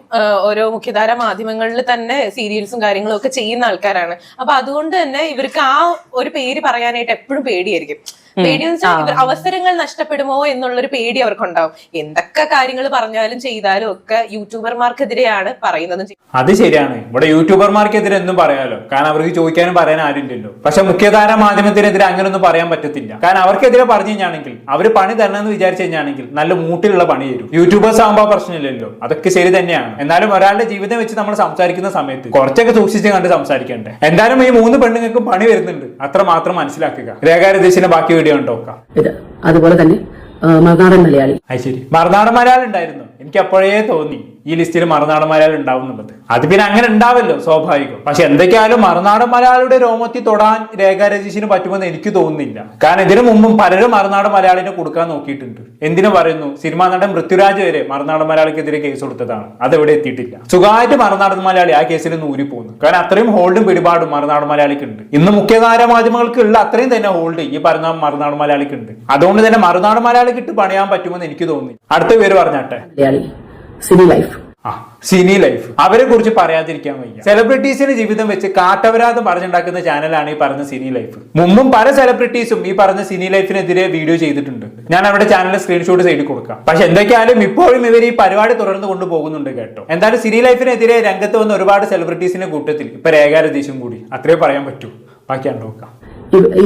ഓരോ മുഖ്യധാര മാധ്യമങ്ങളിൽ തന്നെ സീരിയൽസും കാര്യങ്ങളും ഒക്കെ ചെയ്യുന്ന ആൾക്കാരാണ്. അപ്പൊ അതുകൊണ്ട് തന്നെ ഇവർക്ക് ആ ഒരു പേര് പറയാനായിട്ട് എപ്പോഴും പേടിയായിരിക്കും. പേടിയെന്ന് വെച്ചാൽ അവസരങ്ങൾ നഷ്ടപ്പെടുമോ എന്നുള്ളൊരു പേടി അവർക്കുണ്ടാവും. എന്തൊക്കെ കാര്യങ്ങൾ പറഞ്ഞാലും ചെയ്താലും ഒക്കെ യൂട്യൂബർമാർക്കെതിരെയാണ് പറയുന്നതും. അത് ശരിയാണ്, ഇവിടെ യൂട്യൂബർമാർക്കെതിരെ എന്നും പറയാലോ, കാരണം അവർക്ക് ചോദിക്കാനും പറയാൻ ആരുമില്ലല്ലോ. പക്ഷെ മുഖ്യധാര മാധ്യമത്തിനെതിരെ അങ്ങനെയൊന്നും പറയാൻ പറ്റത്തില്ല. കാരണം അവർക്കെതിരെ പറഞ്ഞു കഴിഞ്ഞാണെങ്കിൽ അവർ പണി തരണമെന്ന് വിചാരിച്ചു കഴിഞ്ഞാണെങ്കിൽ നല്ല മൂട്ടിലുള്ള പണി തരും. യൂട്യൂബേഴ്സ് ആകുമ്പോൾ പ്രശ്നമില്ലല്ലോ, അതൊക്കെ ശരി തന്നെയാണ്. എന്നാലും ഒരാളുടെ ജീവിതം വെച്ച് നമ്മൾ സംസാരിക്കുന്ന സമയത്ത് കുറച്ചൊക്കെ സൂക്ഷിച്ച് കണ്ട് സംസാരിക്കണ്ടേ. എന്തായാലും ഈ 3 പെണ്ണുങ്ങൾക്കും പണി വരുന്നുണ്ട്, അത്ര മാത്രം മനസ്സിലാക്കുക. രേഖ രതീഷിന്റെ ബാക്കി വീഡിയോ ഉണ്ടോക്കാം. അതുപോലെ തന്നെ മറുനാടൻ മലയാളി. അത് ശരി, മറുനാടൻ മലയാളി ഉണ്ടായിരുന്നു. എനിക്ക് അപ്പോഴേ തോന്നി ഈ ലിസ്റ്റിൽ മറുനാടൻ മലയാളി ഉണ്ടാവും എന്നുള്ളത്. അത് പിന്നെ അങ്ങനെ ഉണ്ടാവല്ലോ, സ്വാഭാവികം. പക്ഷെ എന്തൊക്കെയായാലും മറുനാടൻ മലയാളിയുടെ രോമത്തിൽ തൊടാൻ രേഖ രതീഷിന് പറ്റുമെന്ന് എനിക്ക് തോന്നുന്നില്ല. കാരണം ഇതിനു മുമ്പും പലരും മറുനാടൻ മലയാളിനെ കൊടുക്കാൻ നോക്കിയിട്ടുണ്ട്. എന്തിനു പറയുന്നു, സിനിമാ നടൻ പൃഥ്വിരാജ് വരെ മറുനാടൻ മലയാളിക്കെതിരെ കേസ് കൊടുത്തതാണ്, അതെവിടെ എത്തിയിട്ടില്ല. സുഖമായിട്ട് മറുനാടൻ മലയാളി ആ കേസിൽ നിന്ന് ഊരിപ്പോകുന്നു. കാരണം അത്രയും ഹോൾഡും പിടിപാടും മറുനാടൻ മലയാളിക്ക് ഉണ്ട്. ഇന്ന് മുഖ്യധാര മാധ്യമങ്ങൾക്ക് ഉള്ള അത്രയും തന്നെ ഹോൾഡ് ഈ പറഞ്ഞ മറുനാടൻ മലയാളിക്ക് ഉണ്ട്. അതുകൊണ്ട് തന്നെ മറുനാടൻ മലയാളിക്ക് ഇട്ട് പണിയാൻ പറ്റുമെന്ന് എനിക്ക് തോന്നി. അടുത്ത പേര് പറഞ്ഞാട്ടെ, സിനി ലൈഫ്. സിനി ലൈഫ്. അവരെ കുറിച്ച് പറയാതിരിക്കാൻ വയ്യ. സെലിബ്രിറ്റീസിന് ജീവിതം വെച്ച് കാട്ടവരാധം പറഞ്ഞുണ്ടാക്കുന്ന ചാനലാണ് ഈ പറഞ്ഞ സിനി ലൈഫ്. മുമ്പും പല സെലിബ്രിറ്റീസും ഈ പറഞ്ഞ സിനി ലൈഫിനെതിരെ വീഡിയോ ചെയ്തിട്ടുണ്ട്. ഞാൻ അവരുടെ ചാനലിൽ സ്ക്രീൻഷോട്ട് സൈഡിൽ കൊടുക്കാം. പക്ഷെ എന്തൊക്കെയായാലും ഇപ്പോഴും ഇവർ ഈ പരിപാടി തുടർന്ന് കൊണ്ടുപോകുന്നുണ്ട് കേട്ടോ. എന്തായാലും സിനി ലൈഫിനെതിരെ രംഗത്ത് വന്ന ഒരുപാട് സെലിബ്രിറ്റീസിന്റെ കൂട്ടത്തിൽ ഇപ്പൊ രേഖ രതീഷും കൂടി, അത്രേ പറയാൻ പറ്റൂ. ബാക്കിയാണ് നോക്കാം.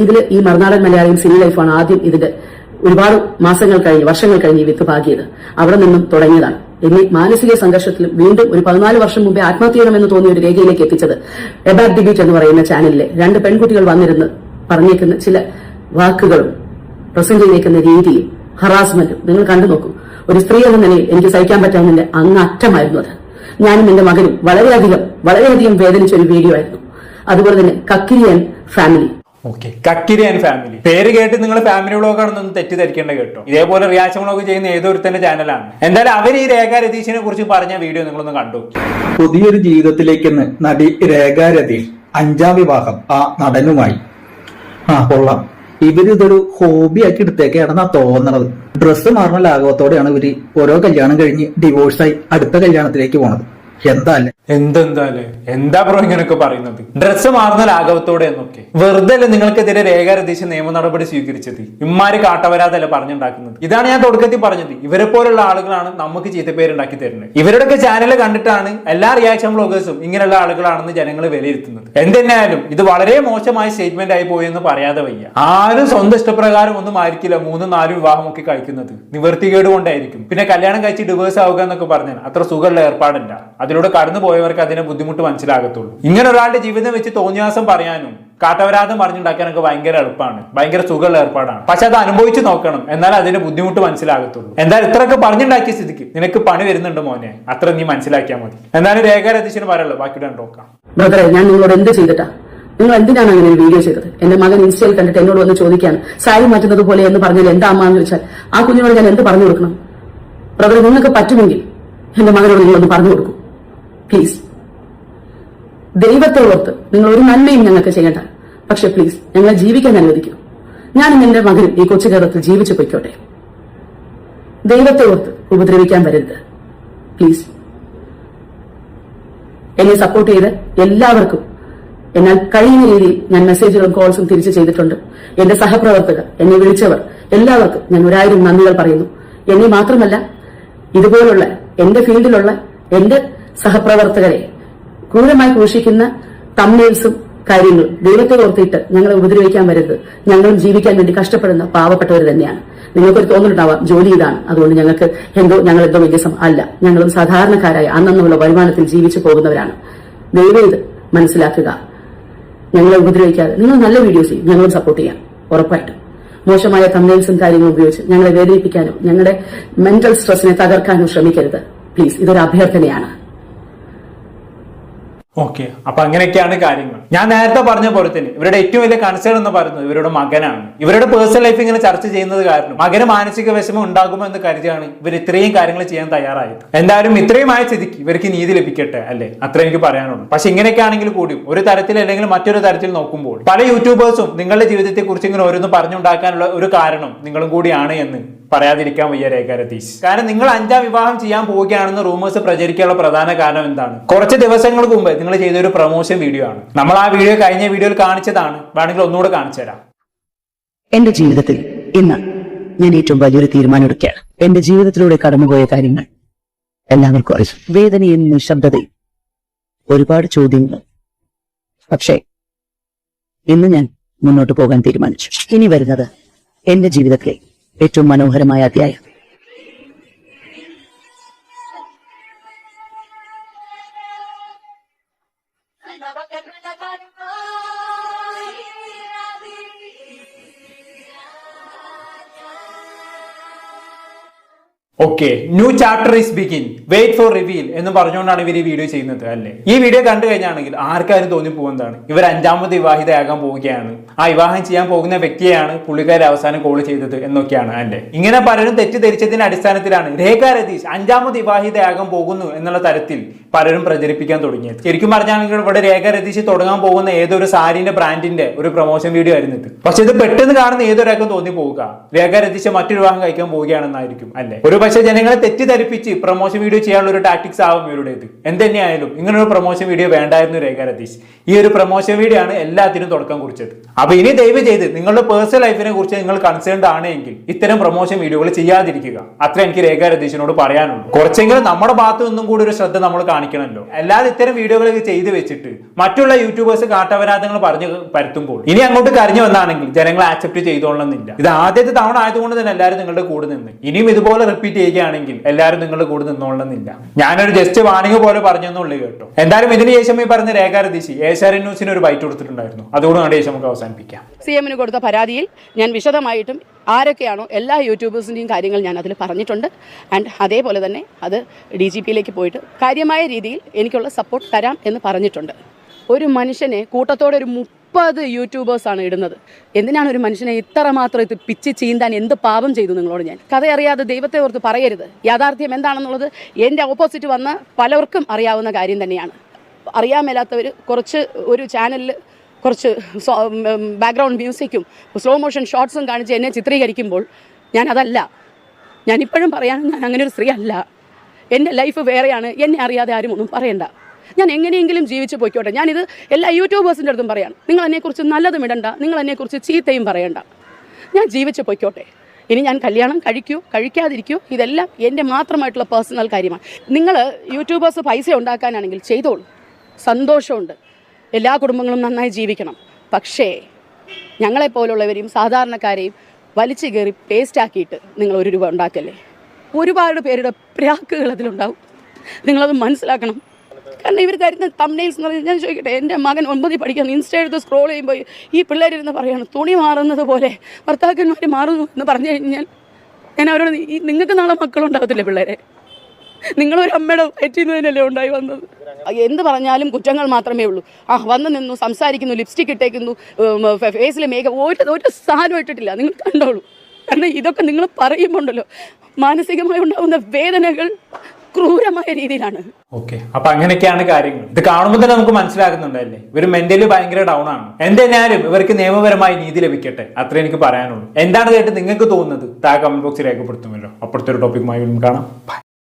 ഇതില് ഈ മറുനാടൻ മലയാളിയും സിനി ലൈഫാണ് ആദ്യം ഇതിന്റെ ഒരുപാട് മാസങ്ങൾ കഴിഞ്ഞ് വർഷങ്ങൾ കഴിഞ്ഞ് വിത്ത് പാകിയത്. അവിടെ നിന്നും തുടങ്ങിയതാണ്. എന്നെ മാനസിക സംഘർഷത്തിലും വീണ്ടും ഒരു 14 വർഷം മുമ്പേ ആത്മഹത്യ ചെയ്യണമെന്ന് തോന്നിയ ഒരു രേഖയിലേക്ക് എത്തിച്ചത് എബാക് ഡിബേറ്റ് എന്ന് പറയുന്ന ചാനലിലെ 2 പെൺകുട്ടികൾ വന്നിരുന്ന് പറഞ്ഞേക്കുന്ന ചില വാക്കുകളും പ്രസന്റ് ചെയ്തേക്കുന്ന രീതിയും ഹറാസ്മെന്റും നിങ്ങൾ കണ്ടു നോക്കൂ. ഒരു സ്ത്രീ എന്ന നിലയിൽ എനിക്ക് സഹിക്കാൻ പറ്റാവുന്നതിന്റെ അങ്ങറ്റമായിരുന്നു അത്. ഞാനും എന്റെ മകനും വളരെയധികം വേദനിച്ച ഒരു വീഡിയോ ആയിരുന്നു. അതുപോലെ തന്നെ കക്കിരിയൻ ഫാമിലി. ഓക്കെ, കക്കിരിയൻ ഫാമിലി പേര് കേട്ട് നിങ്ങൾ ഫാമിലി വ്ളോഗാണെന്നൊന്നും തെറ്റിദ്ധരിക്കേണ്ട കേട്ടോ. ഇതേപോലെ റിയാക്ഷൻ വ്ളോഗ് ചെയ്യുന്ന ഏതൊരുത്തന്റെ ചാനലാണ്. എന്തായാലും അവർ ഈ രേഖ രതീഷിനെ കുറിച്ച് പറഞ്ഞ വീഡിയോ നിങ്ങളൊന്ന് കണ്ടു. പുതിയൊരു ജീവിതത്തിലേക്ക് നടി രേഖ രതീഷ് 5ാം വിവാഹം ആ നടനുമായി. കൊള്ളാം. ഇതൊരു ഹോബി ആക്കി എടുത്തേക്കാണെന്നാ തോന്നണത്. ഡ്രസ്സ് മാറുന്ന ലാഘവത്തോടെയാണ് ഇവര് ഓരോ കല്യാണം കഴിഞ്ഞ് ഡിവോഴ്സായി അടുത്ത കല്യാണത്തിലേക്ക് പോണത്. എന്താ ബ്രോ ഇങ്ങനെയൊക്കെ പറയുന്നത്? ഡ്രസ്സ് മാറുന്ന ലാഘവത്തോടെ എന്നൊക്കെ വെറുതെ അല്ലേ നിങ്ങൾക്കെതിരെ രേഖ രതീഷ് നിയമ നടപടി സ്വീകരിച്ചത്? ഇമ്മാര് കാട്ടവരാതല്ല പറഞ്ഞുണ്ടാക്കുന്നത്. ഇതാണ് ഞാൻ തുടക്കത്തിൽ പറഞ്ഞത്. ഇവരെ പോലുള്ള ആളുകളാണ് നമുക്ക് ചീത്തപ്പേരുണ്ടാക്കി തരുന്നത്. ഇവരുടെയൊക്കെ ചാനൽ കണ്ടിട്ടാണ് എല്ലാ റിയാക്ഷൻ വ്ളോഗേഴ്സും ഇങ്ങനെയുള്ള ആളുകളാണെന്ന് ജനങ്ങൾ വിലയിരുത്തുന്നത്. എന്തെന്നായാലും ഇത് വളരെ മോശമായ സ്റ്റേറ്റ്മെന്റ് ആയി പോയെന്ന് പറയാതെ വയ്യ. ആരും സ്വന്തം ഇഷ്ടപ്രകാരം ഒന്നും ആയിരിക്കില്ല 3-4 വിവാഹമൊക്കെ കഴിക്കുന്നത്. നിവർത്തികേട് കൊണ്ടായിരിക്കും. പിന്നെ കല്യാണം കഴിച്ച് ഡിവേഴ്സ് ആവുക എന്നൊക്കെ പറഞ്ഞാൽ അത്ര സുഖമുള്ള ഏർപ്പാടല്ല. അതിലൂടെ കടന്നു പോയവർക്ക് അതിന്റെ ബുദ്ധിമുട്ട് മനസ്സിലാകത്തുള്ളൂ. ഇങ്ങനെ ഒരാളുടെ ജീവിതം വെച്ച് തോന്നിയാസം പറയാനും കാട്ടവരാധം പറഞ്ഞുണ്ടാക്കാനൊക്കെ ഭയങ്കര എളുപ്പമാണ്, ഭയങ്കര സുഖമുള്ള ഏർപ്പാടാണ്. പക്ഷെ അത് അനുഭവിച്ച് നോക്കണം, എന്നാൽ അതിന്റെ ബുദ്ധിമുട്ട് മനസ്സിലാകത്തുള്ളൂ. എന്തായാലും ഇത്രയൊക്കെ പറഞ്ഞുണ്ടാക്കിയ സ്ഥിതിക്ക് നിനക്ക് പണി വരുന്നുണ്ട് മോനെ, അത്ര നീ മനസ്സിലാക്കിയാൽ മതി. എന്നാലും രേഖ രതീഷിന് പറയുള്ളൂ, ബാക്കിയുടെ നോക്കാം. ബ്രദറെ, ഞാൻ നിങ്ങളോട് എന്ത് ചെയ്തിട്ടാ? നിങ്ങൾ എന്തിനാണ് അങ്ങനെ ഒരു വീഡിയോ ചെയ്തത്? എന്റെ മകൻ ഇൻസ്റ്റയിൽ കണ്ടിട്ട് എന്നോട് വന്ന് ചോദിക്കാണ് സാരി മാറ്റുന്നത് പോലെ എന്ന് പറഞ്ഞാൽ എന്താ അമ്മ എന്ന് വെച്ചാൽ ആ കുഞ്ഞിനോട് ഞാൻ എന്ത് പറഞ്ഞു കൊടുക്കണം? ബ്രദറെ, നിങ്ങൾക്ക് പറ്റുമെങ്കിൽ എന്റെ മകനോട് നിങ്ങളൊന്ന് പറഞ്ഞു കൊടുക്കും പ്ലീസ്. ദൈവത്തെ ഓർത്ത് നിങ്ങൾ ഒരു നന്മയും ഞങ്ങൾക്ക് ചെയ്യണ്ട. പക്ഷെ പ്ലീസ് ഞങ്ങളെ ജീവിക്കാൻ അനുവദിക്കൂ. ഞാനും എന്റെ മകനും ഈ കൊച്ചു കേരളത്തിൽ ജീവിച്ചു പൊയ്ക്കോട്ടെ. ദൈവത്തെ ഓർത്ത് ഉപദ്രവിക്കാൻ വരരുത് പ്ലീസ്. എന്നെ സപ്പോർട്ട് ചെയ്ത് എല്ലാവർക്കും എന്നാൽ കഴിയുന്ന രീതിയിൽ ഞാൻ മെസ്സേജുകളും കോൾസും തിരിച്ചു ചെയ്തിട്ടുണ്ട്. എന്റെ സഹപ്രവർത്തകർ, എന്നെ വിളിച്ചവർ എല്ലാവർക്കും ഞാൻ 1000 നന്ദികൾ പറയുന്നു. എന്നെ മാത്രമല്ല, ഇതുപോലുള്ള എന്റെ ഫീൽഡിലുള്ള എന്റെ സഹപ്രവർത്തകരെ ക്രൂരമായി ക്രൂശിക്കുന്ന തമ്മിൽസും കാര്യങ്ങളും ദൈവത്തെ ഓർത്തിട്ട് ഞങ്ങളെ ഉപദ്രവിക്കാൻ വരരുത്. ഞങ്ങളും ജീവിക്കാൻ വേണ്ടി കഷ്ടപ്പെടുന്ന പാവപ്പെട്ടവർ തന്നെയാണ്. നിങ്ങൾക്കൊരു തോന്നലുണ്ടാവാം ജോലി ഇതാണ്, അതുകൊണ്ട് ഞങ്ങൾ എന്തോ വ്യത്യാസം അല്ല. ഞങ്ങളും സാധാരണക്കാരായ അന്നുള്ള വരുമാനത്തിൽ ജീവിച്ചു പോകുന്നവരാണ്. ദൈവം ഇത് മനസ്സിലാക്കുക. ഞങ്ങളെ ഉപദ്രവിക്കാതെ നിങ്ങൾ നല്ല വീഡിയോസ് ചെയ്യും, ഞങ്ങളും സപ്പോർട്ട് ചെയ്യാം ഉറപ്പായിട്ടും. മോശമായ തമ്മിൽസും കാര്യങ്ങളും ഉപയോഗിച്ച് ഞങ്ങളെ വേദനിപ്പിക്കാനോ ഞങ്ങളുടെ മെന്റൽ സ്ട്രെസ്സിനെ തകർക്കാനോ ശ്രമിക്കരുത് പ്ലീസ്. ഇതൊരു അഭ്യർത്ഥനയാണ്. ഓക്കെ, അപ്പൊ അങ്ങനെയൊക്കെയാണ് കാര്യങ്ങൾ. ഞാൻ നേരത്തെ പറഞ്ഞ പോലെ തന്നെ ഇവരുടെ ഏറ്റവും വലിയ കൺസേൺ എന്ന് പറയുന്നത് ഇവരുടെ മകനാണ്. ഇവരുടെ പേഴ്സണൽ ലൈഫ് ഇങ്ങനെ ചർച്ച ചെയ്യുന്നത് കാരണം മകന് മാനസിക വിഷമം ഉണ്ടാകുമോ എന്ന് കരുതിയാണ് ഇവർ ഇത്രയും കാര്യങ്ങൾ ചെയ്യാൻ തയ്യാറായത്. എന്തായാലും ഇത്രയുമായ സ്ഥിതിക്ക് ഇവർക്ക് നീതി ലഭിക്കട്ടെ അല്ലെ, അത്ര എനിക്ക് പറയാനുള്ളൂ. പക്ഷെ ഇങ്ങനെയൊക്കെ ആണെങ്കിൽ കൂടിയും ഒരു തരത്തിൽ അല്ലെങ്കിൽ മറ്റൊരു തരത്തിൽ നോക്കുമ്പോൾ പല യൂട്യൂബേഴ്സും നിങ്ങളുടെ ജീവിതത്തെ കുറിച്ച് ഇങ്ങനെ ഓരോന്ന് പറഞ്ഞുണ്ടാക്കാനുള്ള ഒരു കാരണം നിങ്ങളും കൂടിയാണ് എന്ന് പറയാതിരിക്കാൻ വയ്യ രേഖ രതീഷ്. കാരണം നിങ്ങൾ 5ാം വിവാഹം ചെയ്യാൻ പോവുകയാണെന്ന് റൂമേഴ്സ് പ്രചരിക്കാനുള്ള പ്രധാന കാരണം എന്താണ്? കുറച്ച് ദിവസങ്ങൾക്ക് മുമ്പ് നിങ്ങൾ ചെയ്ത ഒരു പ്രൊമോഷൻ വീഡിയോ ആണ്. നമ്മൾ ആ വീഡിയോ കഴിഞ്ഞ വീഡിയോയിൽ കാണിച്ചതാണ്, വേണമെങ്കിൽ ഒന്നുകൂടെ കാണിച്ചു തരാം. എന്റെ ജീവിതത്തിൽ ഇന്ന് ഞാൻ ഏറ്റവും വലിയൊരു തീരുമാനം എടുക്കുകയാണ്. എന്റെ ജീവിതത്തിലൂടെ കടന്നുപോയ കാര്യങ്ങൾ എല്ലാവർക്കും അറിയാം. വേദനയും നിശബ്ദതയും ഒരുപാട് ചോദ്യങ്ങൾ. പക്ഷേ ഇന്ന് ഞാൻ മുന്നോട്ട് പോകാൻ തീരുമാനിച്ചു. ഇനി വരുന്നത് എന്റെ ജീവിതത്തിലെ ഏറ്റവും മനോഹരമായ അധ്യായം. Okay, new chapter is begin, wait for reveal എന്ന് പറഞ്ഞുകൊണ്ടാണ് ഇവർ ഈ വീഡിയോ ചെയ്യുന്നത് അല്ലേ. ഈ വീഡിയോ കണ്ടു കഴിഞ്ഞാണെങ്കിൽ ആർക്കാരും തോന്നിപ്പോകുന്നതാണ് ഇവർ 5ാമത് വിവാഹിതയാകാൻ പോവുകയാണ്, ആ വിവാഹം ചെയ്യാൻ പോകുന്ന വ്യക്തിയെയാണ് പുള്ളിക്കാരെ അവസാനം കോൾ ചെയ്തത് എന്നൊക്കെയാണ് അല്ലേ. ഇങ്ങനെ പലരും തെറ്റിദ്ധരിച്ചതിന്റെ അടിസ്ഥാനത്തിലാണ് രേഖ രതീഷ് 5ാമത് വിവാഹിതയാകാൻ പോകുന്നു എന്നുള്ള തരത്തിൽ പലരും പ്രചരിപ്പിക്കാൻ തുടങ്ങിയത്. ശരിക്കും പറഞ്ഞാണെങ്കിൽ ഇവിടെ രേഖ രതീഷ് തുടങ്ങാൻ പോകുന്ന ഏതൊരു സാരിന്റെ ബ്രാൻഡിന്റെ ഒരു പ്രൊമോഷൻ വീഡിയോ ആയിരുന്നു ഇത്. പക്ഷെ ഇത് പെട്ടെന്ന് കാണുന്ന ഏതൊരാൾക്കും തോന്നി പോവുക രേഖ രതീഷ് മറ്റൊരു വിവാഹം കഴിക്കാൻ പോവുകയാണെന്നായിരിക്കും അല്ലെ. ഒരു പക്ഷേ ജനങ്ങളെ തെറ്റിദ്ധരിപ്പിച്ച് പ്രൊമോഷൻ വീഡിയോ ചെയ്യാനുള്ള ഒരു ടാക്ടിക്സ് ആവും ഇവരുടേത്. എന്തെന്നെയായാലും ഇങ്ങനൊരു പ്രൊമോഷൻ വീഡിയോ വേണ്ടായിരുന്നു രേഖ രതീഷ്. ഈ ഒരു പ്രൊമോഷൻ വീഡിയോ ആണ് എല്ലാത്തിനും തുടക്കം കുറിച്ചത്. അപ്പൊ ഇനി ദയവ് ചെയ്ത് നിങ്ങളുടെ പേഴ്സണൽ ലൈഫിനെ കുറിച്ച് നിങ്ങൾ കൺസേൺഡ് ആണെങ്കിൽ ഇത്തരം പ്രൊമോഷൻ വീഡിയോകൾ ചെയ്യാതിരിക്കുക. അത്ര എനിക്ക് രേഖ രതീഷിനോട് പറയാനുള്ളൂ. കുറച്ചെങ്കിലും നമ്മുടെ ഭാഗത്തു നിന്നും കൂടി ഒരു ശ്രദ്ധ നമ്മൾ കാണിക്കണമല്ലോ. അല്ലാതെ ഇത്തരം വീഡിയോകളൊക്കെ ചെയ്ത് വെച്ചിട്ട് മറ്റുള്ള യൂട്യൂബേഴ്സ് കാട്ടപരാധങ്ങൾ പറഞ്ഞു പരത്തുമ്പോൾ ഇനി അങ്ങോട്ട് കരഞ്ഞു വന്നാണെങ്കിൽ ജനങ്ങൾ ആക്സെപ്റ്റ് ചെയ്തോളണമെന്നില്ല. ഇത് ആദ്യത്തെ തവണ ആയതുകൊണ്ട് തന്നെ എല്ലാവരും നിങ്ങളുടെ കൂടെ നിന്ന് ഇനിയും ഇതുപോലെ റിപ്പീറ്റ് ചെയ്യുകയാണെങ്കിൽ എല്ലാവരും നിങ്ങളുടെ കൂടെ നിന്നോളണമെന്നില്ല. ഞാനൊരു ജസ്റ്റ് വാണിംഗ് പോലെ പറഞ്ഞെന്നുള്ളൂ കേട്ടോ. എന്തായാലും ഇതിന് ശേഷം ഈ പറഞ്ഞ രേഖ രതീഷ് ഏഷ്യാനെറ്റ് ന്യൂസിന് ഒരു ബൈറ്റ് കൊടുത്തിട്ടുണ്ടായിരുന്നു. അതുകൊണ്ട് ശേഷം നമുക്ക് അവസാനിപ്പിക്കാം. CM കൊടുത്ത പരാതിയിൽ ഞാൻ വിശദമായിട്ടും ആരൊക്കെയാണോ എല്ലാ യൂട്യൂബേഴ്സിൻ്റെയും കാര്യങ്ങൾ ഞാൻ അതിൽ പറഞ്ഞിട്ടുണ്ട്. ആൻഡ് അതേപോലെ തന്നെ അത് DGPയിലേക്ക് പോയിട്ട് കാര്യമായ രീതിയിൽ എനിക്കുള്ള സപ്പോർട്ട് തരാം എന്ന് പറഞ്ഞിട്ടുണ്ട്. ഒരു മനുഷ്യനെ കൂട്ടത്തോടെ ഒരു 30 യൂട്യൂബേഴ്സാണ് ഇടുന്നത്. എന്തിനാണ് ഒരു മനുഷ്യനെ ഇത്രമാത്രം ഇത് പിച്ച് ചീന്താൻ എന്ത് പാപം ചെയ്തു നിങ്ങളോട് ഞാൻ? കഥയറിയാതെ ദൈവത്തെ ഓർത്ത് പറയരുത്. യാഥാർത്ഥ്യം എന്താണെന്നുള്ളത് എൻ്റെ ഓപ്പോസിറ്റ് വന്ന പലർക്കും അറിയാവുന്ന കാര്യം തന്നെയാണ്. അറിയാൻ മേലാത്തവർ ഒരു ചാനലിൽ കുറച്ച് ബാക്ക്ഗ്രൗണ്ട് മ്യൂസിക്കും സ്ലോ മോഷൻ ഷോർട്സും കാണിച്ച് എന്നെ ചിത്രീകരിക്കുമ്പോൾ ഞാനിപ്പോഴും പറയാൻ ഞാൻ അങ്ങനെ ഒരു സ്ത്രീ അല്ല. എൻ്റെ ലൈഫ് വേറെയാണ്. എന്നെ അറിയാതെ ആരും ഒന്നും പറയണ്ട. ഞാൻ എങ്ങനെയെങ്കിലും ജീവിച്ച് പോയിക്കോട്ടെ. ഞാനിത് എല്ലാ യൂട്യൂബേഴ്സിൻ്റെ അടുത്തും പറയാണ്. നിങ്ങൾ എന്നെക്കുറിച്ച് നല്ലതും ഇടണ്ട, നിങ്ങൾ എന്നെക്കുറിച്ച് ചീത്തയും പറയണ്ട. ഞാൻ ജീവിച്ച് പോയിക്കോട്ടെ. ഇനി ഞാൻ കല്യാണം കഴിക്കാതിരിക്കൂ, ഇതെല്ലാം എൻ്റെ മാത്രമായിട്ടുള്ള പേഴ്സണൽ കാര്യമാണ്. നിങ്ങൾ യൂട്യൂബേഴ്സ് പൈസ ഉണ്ടാക്കാനാണെങ്കിൽ ചെയ്തോളൂ, സന്തോഷമുണ്ട്. എല്ലാ കുടുംബങ്ങളും നന്നായി ജീവിക്കണം. പക്ഷേ ഞങ്ങളെപ്പോലുള്ളവരെയും സാധാരണക്കാരെയും വലിച്ചു കയറി പേസ്റ്റാക്കിയിട്ട് നിങ്ങൾ 1 രൂപ ഉണ്ടാക്കല്ലേ. ഒരുപാട് പേരുടെ പ്രാക്കുകൾ അതിലുണ്ടാവും. നിങ്ങളത് മനസ്സിലാക്കണം. കാരണം ഇവർ തരുന്ന തംബ്നെയിൽസ് എന്ന് പറഞ്ഞാൽ, ഞാൻ ചോദിക്കട്ടെ, എൻ്റെ മകൻ 9ൽ പഠിക്കുന്ന ഇൻസ്റ്റ എടുത്ത് സ്ക്രോൾ ചെയ്യുമ്പോൾ ഈ പിള്ളേരിരുന്ന് പറയാണ് തുണി മാറുന്നത് പോലെ ഭർത്താക്കന്മാർ മാറുന്നു എന്ന് പറഞ്ഞു കഴിഞ്ഞാൽ ഞാൻ അവരോട്, നിങ്ങൾക്ക് നാളെ മക്കളുണ്ടാകത്തില്ലേ പിള്ളേരെ? നിങ്ങളൊരു അമ്മയുടെ വയറ്റിന്നതിനല്ലേ ഉണ്ടായി വന്നത്. എന്ത് പറഞ്ഞാലും കുറ്റങ്ങൾ മാത്രമേ ഉള്ളൂ. വന്ന് നിന്നു, സംസാരിക്കുന്നു, ലിപ്സ്റ്റിക് ഇട്ടേക്കുന്നു, ഫേസിൽ മേക്കപ്പ്, ഒരു സാധനം ഇട്ടിട്ടില്ല. നിങ്ങൾ കണ്ടോളൂ. കാരണം ഇതൊക്കെ നിങ്ങൾ പറയുമ്പോണ്ടല്ലോ മാനസികമായി ഉണ്ടാകുന്ന വേദനകൾ ക്രൂരമായ രീതിയിലാണ്. ഓക്കെ, അപ്പൊ അങ്ങനെയൊക്കെയാണ് കാര്യങ്ങൾ. ഇത് കാണുമ്പോൾ തന്നെ നമുക്ക് മനസ്സിലാക്കുന്നുണ്ടല്ലേ ഇവർ മെന്റലി ഭയങ്കര ഡൗൺ ആണ്. എന്തായാലും ഇവർക്ക് നിയമപരമായി നീതി ലഭിക്കട്ടെ, അത്രേ എനിക്ക് പറയാനുള്ളൂ. എന്താണ് കേട്ട് നിങ്ങൾക്ക് തോന്നുന്നത് താഴെ കമന്റ് ബോക്സിൽ രേഖപ്പെടുത്തുമല്ലോ. അപ്പുറത്തെ ഒരു ടോപ്പിക്കുമായി കാണാം. ബൈ.